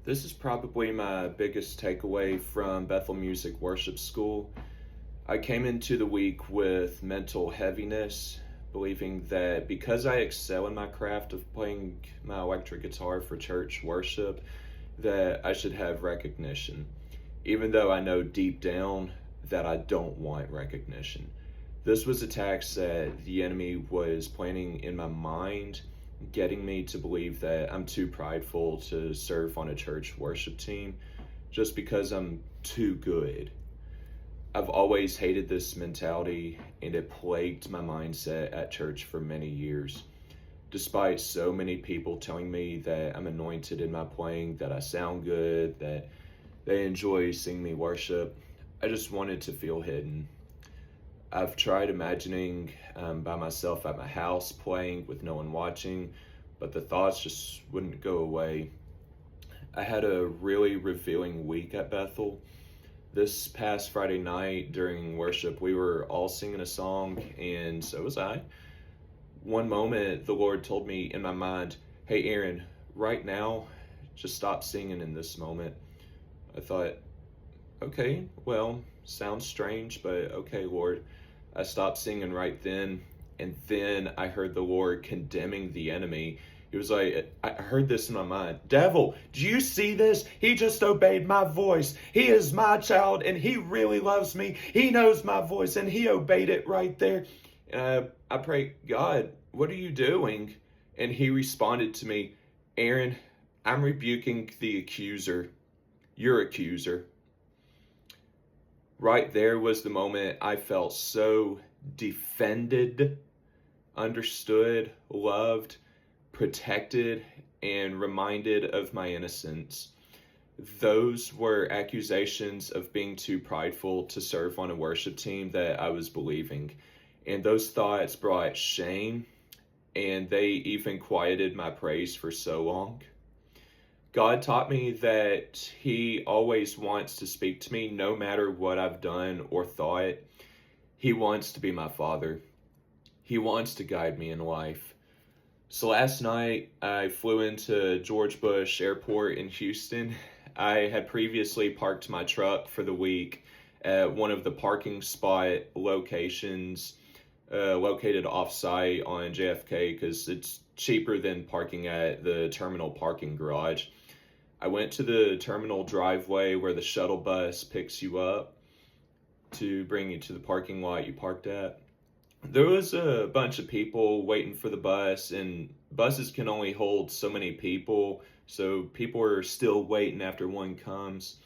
This is probably my biggest takeaway from Bethel Music Worship School. I came into the week with mental heaviness, believing that because I excel in my craft of playing my electric guitar for church worship, that I should have recognition, even though I know deep down that I don't want recognition. This was attacks that the enemy was planning in my mind, getting me to believe that I'm too prideful to serve on a church worship team just because I'm too good. I've always hated this mentality, and it plagued my mindset at church for many years. Despite so many people telling me that I'm anointed in my playing, that I sound good, that they enjoy seeing me worship, I just wanted to feel hidden. I've tried imagining by myself at my house playing with no one watching, but the thoughts just wouldn't go away. I had a really revealing week at Bethel. This past Friday night during worship, we were all singing a song, and so was I. One moment, the Lord told me in my mind, "Hey, Aaron, right now, just stop singing in this moment." I thought, okay, well, sounds strange, but okay, Lord. I stopped singing right then, and then I heard the Lord condemning the enemy. He was like, I heard this in my mind. "Devil, do you see this? He just obeyed my voice. He is my child, and he really loves me. He knows my voice, and he obeyed it right there." I prayed, "God, what are you doing?" And he responded to me, "Aaron, I'm rebuking the accuser, your accuser." Right there was the moment I felt so defended, understood, loved, protected, and reminded of my innocence. Those were accusations of being too prideful to serve on a worship team that I was believing. And those thoughts brought shame, and they even quieted my praise for so long. God taught me that He always wants to speak to me no matter what I've done or thought. He wants to be my Father. He wants to guide me in life. So last night, I flew into George Bush Airport in Houston. I had previously parked my truck for the week at one of the parking spot locations located off-site on JFK because it's cheaper than parking at the terminal parking garage. I went to the terminal driveway where the shuttle bus picks you up to bring you to the parking lot you parked at. There was a bunch of people waiting for the bus, and buses can only hold so many people, so people are still waiting after one comes.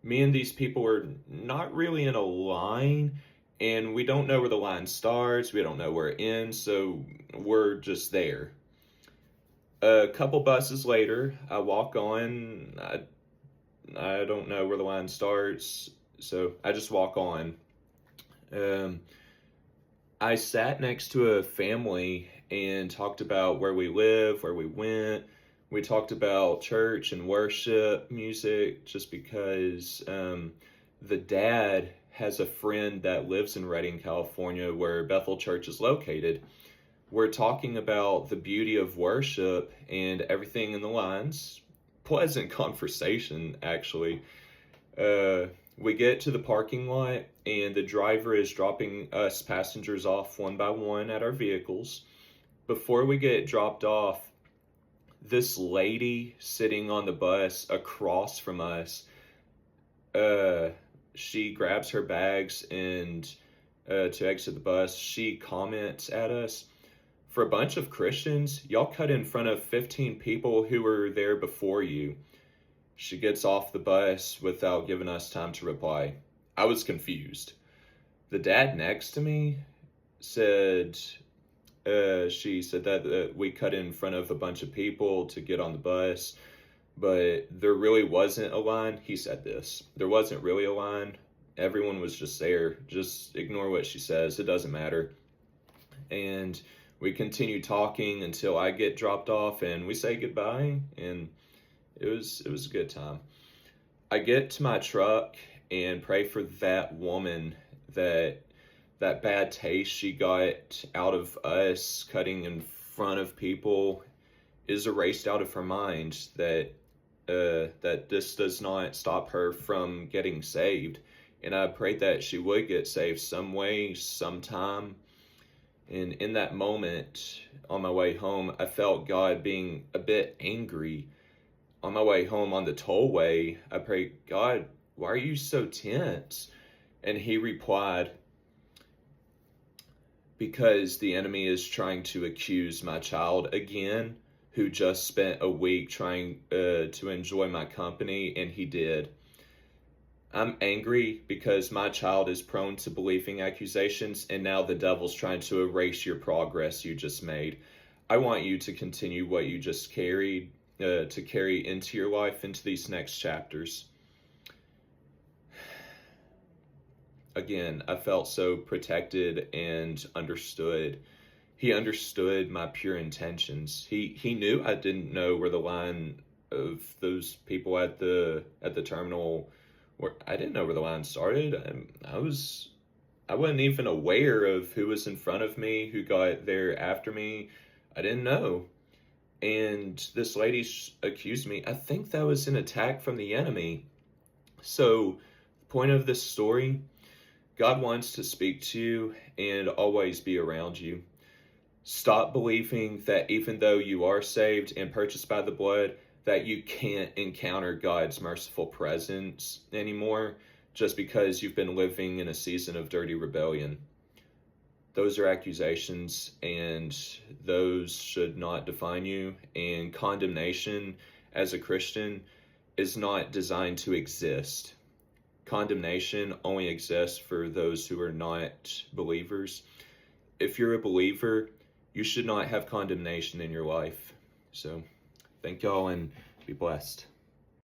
Me and these people are not really in a line, and we don't know where the line starts, we don't know where it ends, so we're just there. A couple buses later, I walk on. I don't know where the line starts, so I just walk on. I sat next to a family and talked about where we live, where we went. We talked about church and worship music just because the dad has a friend that lives in Redding, California, where Bethel Church is located. We're talking about the beauty of worship and everything in the lines. Pleasant conversation, actually. We get to the parking lot, and the driver is dropping us passengers off one by one at our vehicles. Before we get dropped off, this lady sitting on the bus across from us, she grabs her bags and to exit the bus, she comments at us, "For a bunch of Christians, y'all cut in front of 15 people who were there before you." She gets off the bus without giving us time to reply. I was confused. The dad next to me said, she said that we cut in front of a bunch of people to get on the bus, but there really wasn't a line. He said this. There wasn't really a line. Everyone was just there. Just ignore what she says. It doesn't matter. And we continue talking until I get dropped off, and we say goodbye, and it was a good time. I get to my truck and pray for that woman, that bad taste she got out of us cutting in front of people is erased out of her mind, that that this does not stop her from getting saved. And I prayed that she would get saved some way, sometime. And in that moment, on my way home, I felt God being a bit angry. On my way home on the tollway, I prayed, God, why are you so tense? And he replied, because the enemy is trying to accuse my child again, who just spent a week trying to enjoy my company, and he did. I'm angry because my child is prone to believing accusations, and now the devil's trying to erase your progress you just made. I want you to continue what you just carried, to carry into your life, into these next chapters. Again, I felt so protected and understood. He understood my pure intentions. He knew I didn't know where the line of those people at the terminal, where I didn't know where the line started. I wasn't even aware of who was in front of me, who got there after me. I didn't know. And this lady accused me. I think that was an attack from the enemy. So, the point of this story, God wants to speak to you and always be around you. Stop believing that even though you are saved and purchased by the blood, that you can't encounter God's merciful presence anymore just because you've been living in a season of dirty rebellion. Those are accusations, and those should not define you. And condemnation as a Christian is not designed to exist. Condemnation only exists for those who are not believers. If you're a believer, you should not have condemnation in your life. So, thank y'all and be blessed.